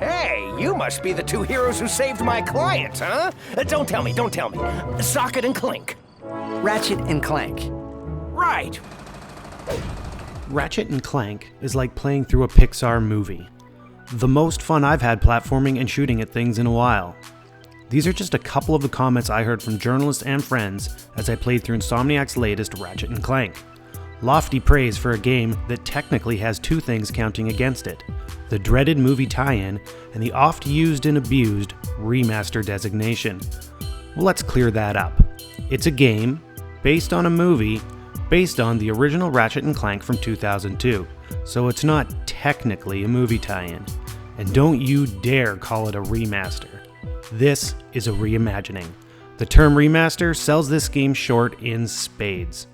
Hey, you must be the two heroes who saved my client, huh? Don't tell me. Socket and Clink. Ratchet and Clank. Right. Ratchet and Clank is like playing through a Pixar movie. The most fun I've had platforming and shooting at things in a while. These are just a couple of the comments I heard from journalists and friends as I played through Insomniac's latest Ratchet and Clank. Lofty praise for a game that technically has two things counting against it: the dreaded movie tie-in and the oft-used and abused remaster designation. Well, let's clear that up. It's a game based on a movie based on the original Ratchet and Clank from 2002, so it's not technically a movie tie-in. And don't you dare call it a remaster. This is a reimagining. The term remaster sells this game short in spades.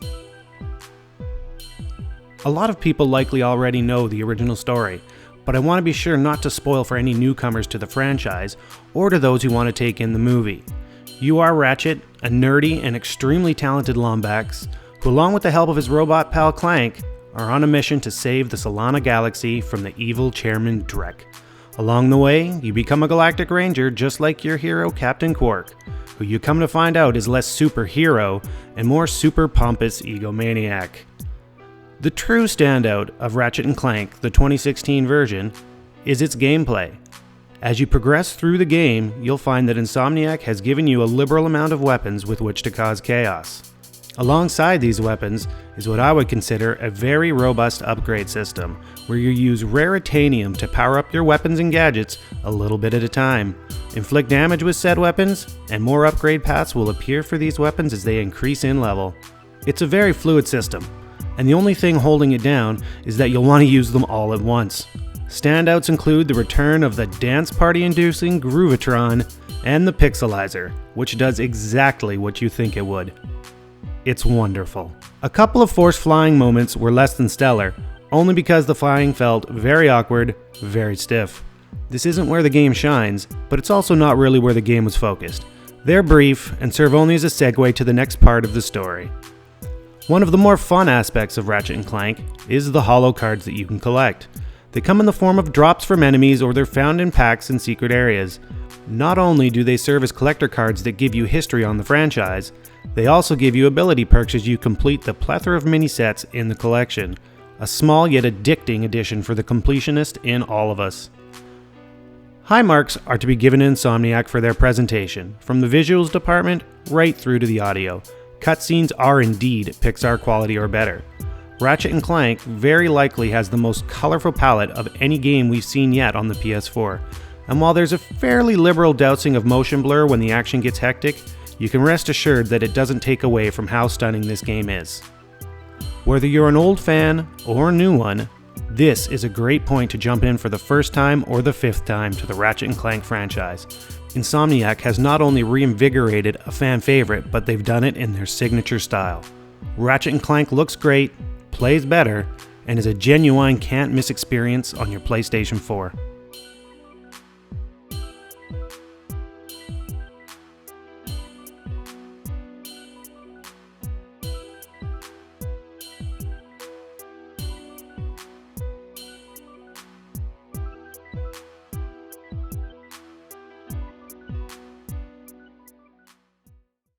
A lot of people likely already know the original story, but I want to be sure not to spoil for any newcomers to the franchise or to those who want to take in the movie. You are Ratchet, a nerdy and extremely talented Lombax, who along with the help of his robot pal Clank, are on a mission to save the Solana Galaxy from the evil Chairman Drek. Along the way, you become a Galactic Ranger just like your hero Captain Quark, who you come to find out is less superhero and more super pompous egomaniac. The true standout of Ratchet & Clank, the 2016 version, is its gameplay. As you progress through the game, you'll find that Insomniac has given you a liberal amount of weapons with which to cause chaos. Alongside these weapons is what I would consider a very robust upgrade system, where you use raritanium to power up your weapons and gadgets a little bit at a time. Inflict damage with said weapons, and more upgrade paths will appear for these weapons as they increase in level. It's a very fluid system, and the only thing holding it down is that you'll want to use them all at once. Standouts include the return of the dance party-inducing Groovatron and the Pixelizer, which does exactly what you think it would. It's wonderful. A couple of forced flying moments were less than stellar, only because the flying felt very awkward, very stiff. This isn't where the game shines, but it's also not really where the game was focused. They're brief and serve only as a segue to the next part of the story. One of the more fun aspects of Ratchet & Clank is the holo cards that you can collect. They come in the form of drops from enemies, or they're found in packs in secret areas. Not only do they serve as collector cards that give you history on the franchise, they also give you ability perks as you complete the plethora of mini-sets in the collection. A small yet addicting addition for the completionist in all of us. High marks are to be given to Insomniac for their presentation, from the visuals department right through to the audio. Cutscenes are indeed Pixar quality or better. Ratchet & Clank very likely has the most colorful palette of any game we've seen yet on the PS4, and while there's a fairly liberal dousing of motion blur when the action gets hectic, you can rest assured that it doesn't take away from how stunning this game is. Whether you're an old fan or a new one, this is a great point to jump in for the first time or the fifth time to the Ratchet & Clank franchise. Insomniac has not only reinvigorated a fan favorite, but they've done it in their signature style. Ratchet & Clank looks great, plays better, and is a genuine can't-miss experience on your PlayStation 4.